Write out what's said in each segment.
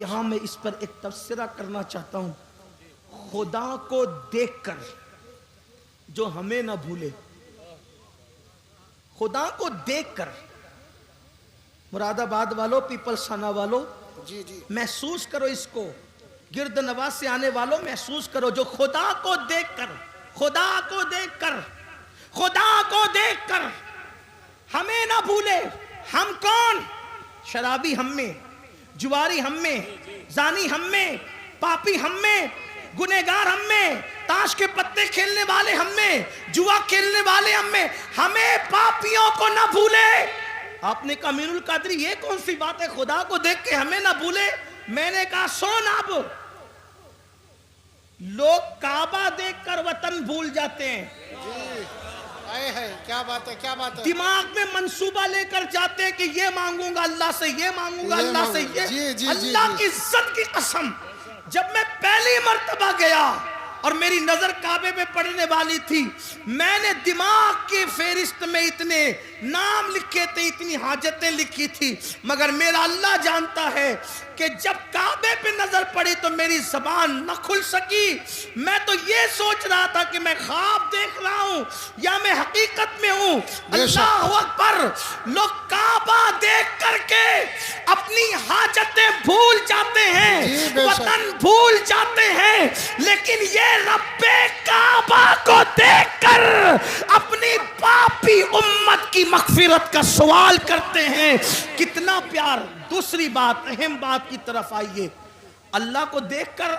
یہاں میں اس پر ایک تبصرہ کرنا چاہتا ہوں. خدا کو دیکھ کر جو ہمیں نہ بھولے، خدا کو دیکھ کر، مراد آباد والوں، پیپلز تھانہ والوں، محسوس کرو اس کو، گرد نواز سے آنے والوں محسوس کرو، جو خدا کو دیکھ کر، خدا کو دیکھ کر، خدا کو دیکھ کر ہمیں نہ بھولے. ہم کون؟ شرابی ہم میں، جواری ہم میں، زانی ہم میں، پاپی ہم میں، گنہگار ہم میں، تاش کے پتے کھیلنے والے ہم میں، جوا کھیلنے والے ہم میں. ہمیں پاپیوں کو نہ بھولے. آپ نے کہا امین القادری یہ کون سی بات ہے، خدا کو دیکھ کے ہمیں نہ بھولے؟ میں نے کہا سن، اب لوگ کعبہ دیکھ کر وطن بھول جاتے ہیں. کیا بات ہے، کیا بات ہے. دماغ میں منصوبہ لے کر جاتے ہیں کہ یہ مانگوں گا اللہ سے، یہ مانگوں گا اللہ سے، یہ اللہ کی عزت کی قسم. جب میں پہلی مرتبہ گیا اور میری نظر کعبے پہ پڑنے والی تھی، میں نے دماغ کی فہرست میں اتنے نام لکھے تھے، اتنی حاجتیں لکھی تھی، مگر میرا اللہ جانتا ہے کہ جب کعبے پہ نظر پڑی تو میری زبان نہ کھل سکی. میں تو یہ سوچ رہا تھا کہ میں خواب دیکھ رہا ہوں یا میں حقیقت میں ہوں. اللہ اکبر. لوگ کعبہ دیکھ کر کے اپنی حاجتیں بھول جاتے ہیں، وطن بھول جاتے ہیں، لیکن یہ رب کعبہ کو دیکھ کر اپنی پاپی امت کی مغفرت کا سوال کرتے ہیں. کتنا پیار. دوسری بات، اہم بات کی طرف آئیے. اللہ کو دیکھ کر،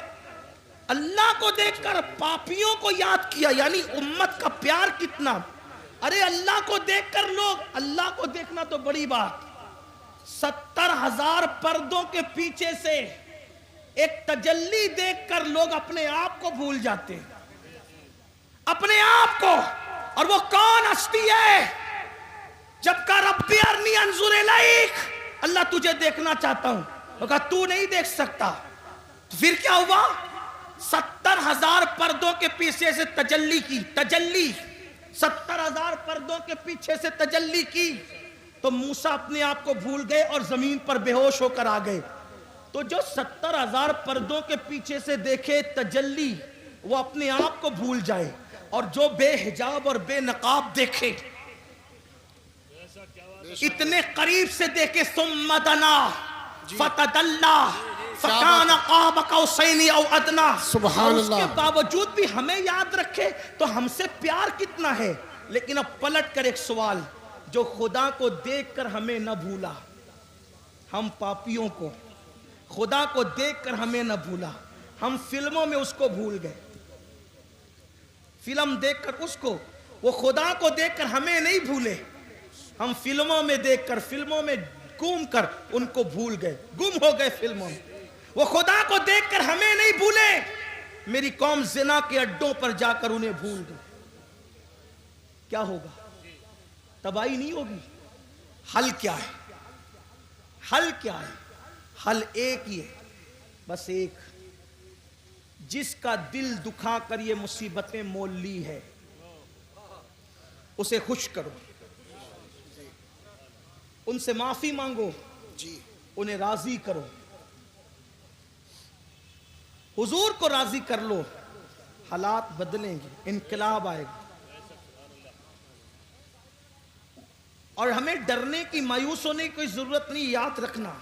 اللہ کو دیکھ کر پاپیوں کو یاد کیا، یعنی امت کا پیار کتنا. ارے اللہ کو دیکھ کر لوگ، اللہ کو دیکھنا تو بڑی بات، 70,000 پردوں کے پیچھے سے ایک تجلی دیکھ کر لوگ اپنے آپ کو بھول جاتے ہیں، اپنے آپ کو. اور وہ کون ہستی ہے؟ جب کہا ربی ارنی انظر الیک، اللہ تجھے دیکھنا چاہتا ہوں. وہ کہا تو نہیں دیکھ سکتا. پھر کیا ہوا؟ 70,000 پردوں کے پیچھے سے تجلی کی، تجلی 70,000 پردوں کے پیچھے سے تجلی کی تو موسیٰ اپنے آپ کو بھول گئے اور زمین پر بے ہوش ہو کر آ گئے. تو جو 70,000 پردوں کے پیچھے سے دیکھے تجلی، وہ اپنے آپ کو بھول جائے، اور جو بے حجاب اور بے نقاب دیکھے، اتنے قریب سے دیکھے، ثم دنا فتدلی فکان قاب قوسین او ادنی، اور اس کے باوجود بھی ہمیں یاد رکھے تو ہم سے پیار کتنا ہے. لیکن اب پلٹ کر ایک سوال، جو خدا کو دیکھ کر ہمیں نہ بھولا، ہم پاپیوں کو، خدا کو دیکھ کر ہمیں نہ بھولا، ہم فلموں میں اس کو بھول گئے. فلم دیکھ کر اس کو، وہ خدا کو دیکھ کر ہمیں نہیں بھولے، ہم فلموں میں دیکھ کر، فلموں میں گھوم کر ان کو بھول گئے، گم ہو گئے فلموں میں. وہ خدا کو دیکھ کر ہمیں نہیں بھولے، میری قوم زنا کے اڈوں پر جا کر انہیں بھول گئی. کیا ہوگا؟ تباہی نہیں ہوگی؟ حل کیا ہے؟ حل کیا ہے؟ حل ایک ہی ہے، بس ایک. جس کا دل دکھا کر یہ مصیبتیں مول لی ہے، اسے خوش کرو، ان سے معافی مانگو، انہیں راضی کرو، حضور کو راضی کر لو، حالات بدلیں گے، انقلاب آئے گا. اور ہمیں ڈرنے کی، مایوس ہونے کی کوئی ضرورت نہیں. یاد رکھنا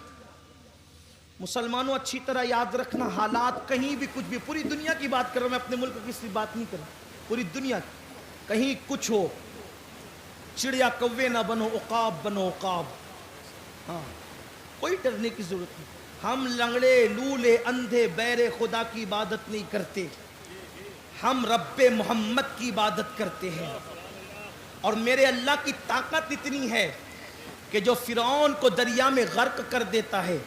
مسلمانوں، اچھی طرح یاد رکھنا، حالات کہیں بھی کچھ بھی، پوری دنیا کی بات کر رہا ہوں میں، اپنے ملک کی کسی بات نہیں کر رہا، پوری دنیا کی، کہیں کچھ ہو، چڑیا کوے نہ بنو، عقاب بنو عقاب. ہاں، کوئی ڈرنے کی ضرورت نہیں. ہم لنگڑے، لولے، اندھے، بہرے خدا کی عبادت نہیں کرتے، ہم رب محمد کی عبادت کرتے ہیں. اور میرے اللہ کی طاقت اتنی ہے کہ جو فرعون کو دریا میں غرق کر دیتا ہے،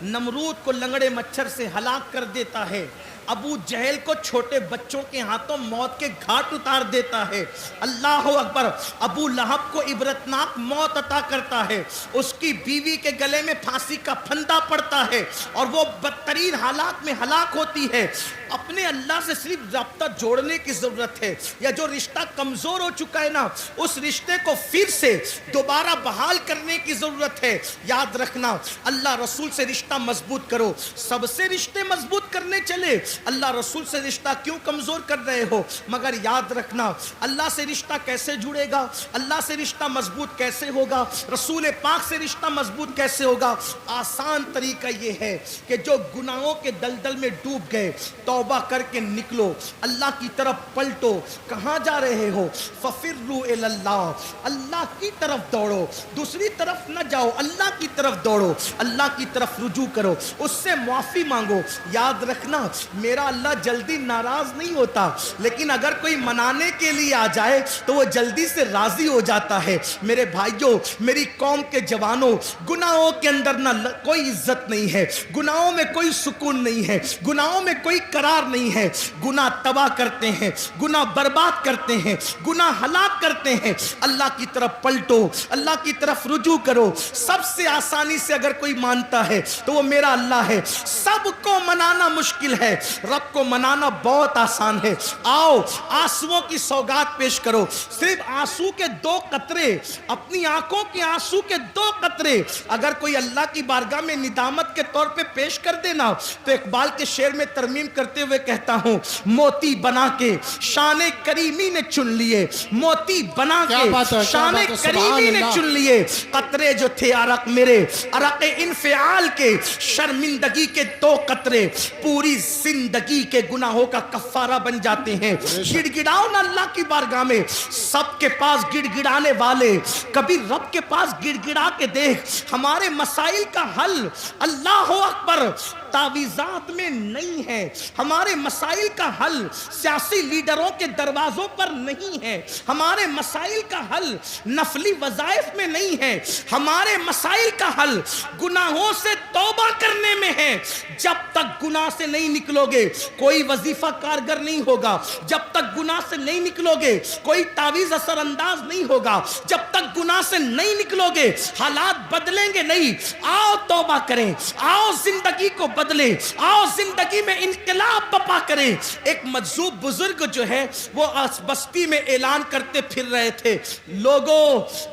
نمرود کو لنگڑے مچھر سے ہلاک کر دیتا ہے، ابو جہل کو چھوٹے بچوں کے ہاتھوں موت کے گھاٹ اتار دیتا ہے. اللہ اکبر. ابو لہب کو عبرتناک موت عطا کرتا ہے, اس کی بیوی کے گلے میں پھانسی کا پھندا پڑتا ہے اور وہ بدترین حالات میں ہلاک ہوتی ہے. اپنے اللہ سے صرف رابطہ جوڑنے کی ضرورت ہے, یا جو رشتہ کمزور ہو چکا ہے نا, اس رشتے کو پھر سے دوبارہ بحال کرنے کی ضرورت ہے. یاد رکھنا, اللہ رسول سے رشتہ مضبوط کرو. سب سے رشتے مضبوط کرنے چلے, اللہ رسول سے رشتہ کیوں کمزور کر رہے ہو؟ مگر یاد رکھنا, اللہ سے رشتہ کیسے جڑے گا, اللہ سے رشتہ مضبوط کیسے ہوگا, رسول پاک سے رشتہ مضبوط کیسے ہوگا؟ آسان طریقہ یہ ہے کہ جو گناہوں کے دلدل میں ڈوب گئے, توبہ کر کے نکلو, اللہ کی طرف پلٹو. کہاں جا رہے ہو؟ ففروا الی اللہ, اللہ کی طرف دوڑو, دوسری طرف نہ جاؤ, اللہ کی طرف دوڑو, اللہ کی طرف رجوع کرو, اس سے معافی مانگو. یاد رکھنا, میرا اللہ جلدی ناراض نہیں ہوتا, لیکن اگر کوئی منانے کے لیے آ جائے تو وہ جلدی سے راضی ہو جاتا ہے. میرے بھائیوں, میری قوم کے جوانوں, گناہوں کے اندر نہ کوئی عزت نہیں ہے, گناہوں میں کوئی سکون نہیں ہے, گناہوں میں کوئی قرار نہیں ہے. گناہ تباہ کرتے ہیں, گناہ برباد کرتے ہیں, گناہ ہلاک کرتے ہیں. اللہ کی طرف پلٹو, اللہ کی طرف رجوع کرو. سب سے آسانی سے اگر کوئی مانتا ہے تو وہ میرا اللہ ہے. سب کو منانا مشکل ہے, رب کو منانا بہت آسان ہے. آؤ آنسوؤں کی سوگات پیش کرو. صرف آنسو کے 2 قطرے, اپنی آنکھوں کے آنسو کے 2 قطرے اگر کوئی اللہ کی بارگاہ میں ندامت کے طور پہ پیش کر دینا, تو اقبال کے شعر میں ترمیم کرتے ہوئے کہتا ہوں, موتی بنا کے شان کریمی نے چن لیے, موتی بنا کے شان کریمی نے چن لیے. قطرے جو تھے عرق میرے, عرق انفعال کے, شرمندگی کے 2 قطرے پوری زندگی کے گناہوں کا کفارہ بن جاتے ہیں. گڑ گڑاؤ نا اللہ کی بارگاہ میں. سب کے پاس گڑ گڑانے والے, کبھی رب کے پاس گڑ گڑا کے دیکھ. ہمارے مسائل کا حل, اللہ اکبر, تعویذات میں نہیں ہے. ہمارے مسائل کا حل سیاسی لیڈروں کے دروازوں پر نہیں ہے. ہمارے مسائل کا حل نفلی وظائف میں نہیں ہے. ہمارے مسائل کا حل گناہوں سے توبہ کرنے میں ہے. جب تک گناہ سے نہیں نکلو گے کوئی وظیفہ کارگر نہیں ہوگا. جب تک گناہ سے نہیں نکلو گے کوئی تعویذ اثر انداز نہیں ہوگا. جب تک گناہ سے نہیں نکلو گے حالات بدلیں گے نہیں. آؤ توبہ کریں, آؤ زندگی کو بدلیں, آؤ زندگی میں انقلاب بپا کریں. ایک مجذوب بزرگ جو ہے وہ بستی میں اعلان کرتے پھر رہے تھے, لوگوں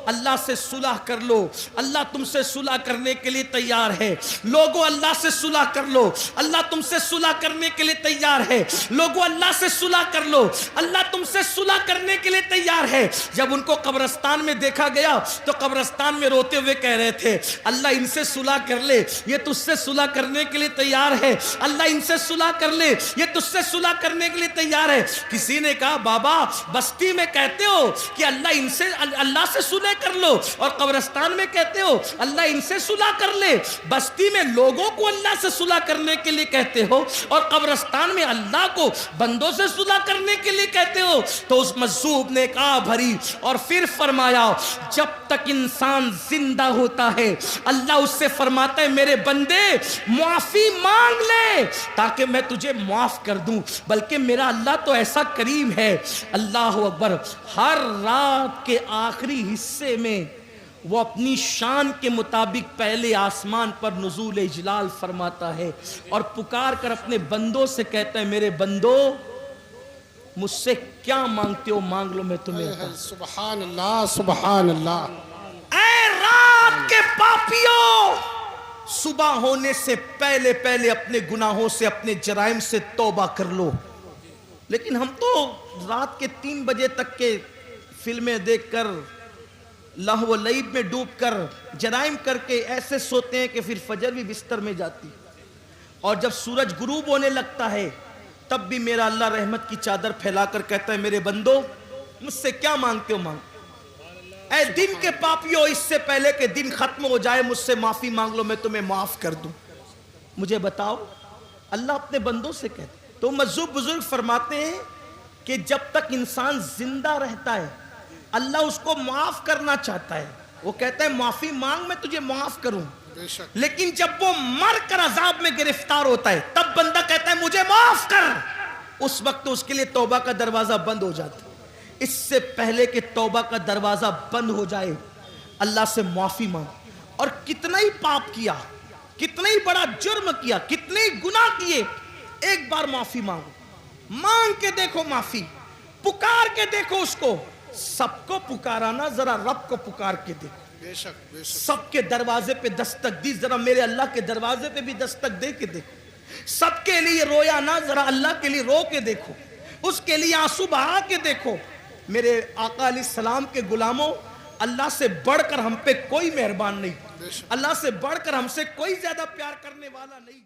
اللہ سے صلح کر لو, اللہ تم سے صلح کرنے کے لیے تیار ہے. لوگوں اللہ سے صلح کر لو, اللہ تم سے صلح کرنے کے لیے تیار ہے. لوگوں اللہ سے صلح کر لو, اللہ تم سے صلح کرنے کے لیے تیار ہے. جب ان کو قبرستان میں دیکھا گیا تو قبرستان میں روتے ہوئے کہہ رہے تھے, اللہ ان سے صلح کر لے, یہ تجھ سے صلح کرنے کے لیے تیار ہے. اللہ ان سے صلح کر لے, یہ تجھ سے صلح کرنے کے لیے تیار ہے. کسی نے کہا, بابا بستی میں کہتے ہو کہ اللہ سے صلح کر لو, اور قبرستان میں کہتے ہو اللہ ان سے صلح کر لے. بستی میں لوگوں کو اللہ سے صلح کرنے کے لیے کہتے ہو, اور قبرستان میں اللہ کو بندوں سے صلح کرنے کے لیے کہتے ہو. تو اس مجذوب نے کہا بھری, اور پھر فرمایا, جب تک انسان زندہ ہوتا ہے اللہ اس سے فرماتا ہے, میرے بندے معافی مانگ لے تاکہ میں تجھے معاف کر دوں. بلکہ میرا اللہ تو ایسا کریم ہے, اللہ اکبر, ہر رات کے آخری حصے میں وہ اپنی شان کے مطابق پہلے آسمان پر نزول اجلال فرماتا ہے, اور پکار کر اپنے بندوں سے کہتا ہے, میرے بندو مجھ سے کیا مانگتے ہو مانگ لو, میں تمہیں عطا. سبحان اللہ, سبحان اللہ. اے رات کے پاپیوں, صبح ہونے سے پہلے پہلے اپنے گناہوں سے, اپنے جرائم سے توبہ کر لو. لیکن ہم تو رات کے 3 بجے تک کے فلمیں دیکھ کر, لہو و لعب میں ڈوب کر, جرائم کر کے ایسے سوتے ہیں کہ پھر فجر بھی بستر میں جاتی, اور جب سورج غروب ہونے لگتا ہے تب بھی میرا اللہ رحمت کی چادر پھیلا کر کہتا ہے, میرے بندو مجھ سے کیا مانگتے ہو مانگ. اے دن کے پاپیوں, اس سے پہلے کہ دن ختم ہو جائے مجھ سے معافی مانگ لو, میں تمہیں معاف کر دوں. مجھے بتاؤ, اللہ اپنے بندوں سے کہتے. تو مجذوب بزرگ فرماتے ہیں کہ جب تک انسان زندہ رہتا ہے اللہ اس کو معاف کرنا چاہتا ہے. وہ کہتا ہے معافی مانگ, میں تجھے معاف کروں. لیکن جب وہ مر کر عذاب میں گرفتار ہوتا ہے تب بندہ کہتا ہے مجھے معاف کر، اس وقت اس کے لیے توبہ کا دروازہ بند ہو جاتا ہے۔ اس سے پہلے کہ توبہ کا دروازہ بند ہو جائے اللہ سے معافی مانگ، اور کتنا ہی پاپ کیا، کتنا ہی بڑا جرم کیا، کتنے ہی گناہ کیے، ایک بار معافی مانگو، مانگ کے دیکھو معافی، پکار کے دیکھو اس کو۔ سب کو پکارانا، ذرا رب کو پکار کے دیکھو۔ بے شک بے شک سب کے دروازے پہ دستک دی، ذرا میرے اللہ کے دروازے پہ بھی دستک دے کے دیکھو۔ سب کے لیے رویا نہ، ذرا اللہ کے لیے رو کے دیکھو، اس کے لیے آنسو بہا کے دیکھو۔ میرے آقا علیہ السلام کے غلاموں، اللہ سے بڑھ کر ہم پہ کوئی مہربان نہیں، اللہ سے بڑھ کر ہم سے کوئی زیادہ پیار کرنے والا نہیں۔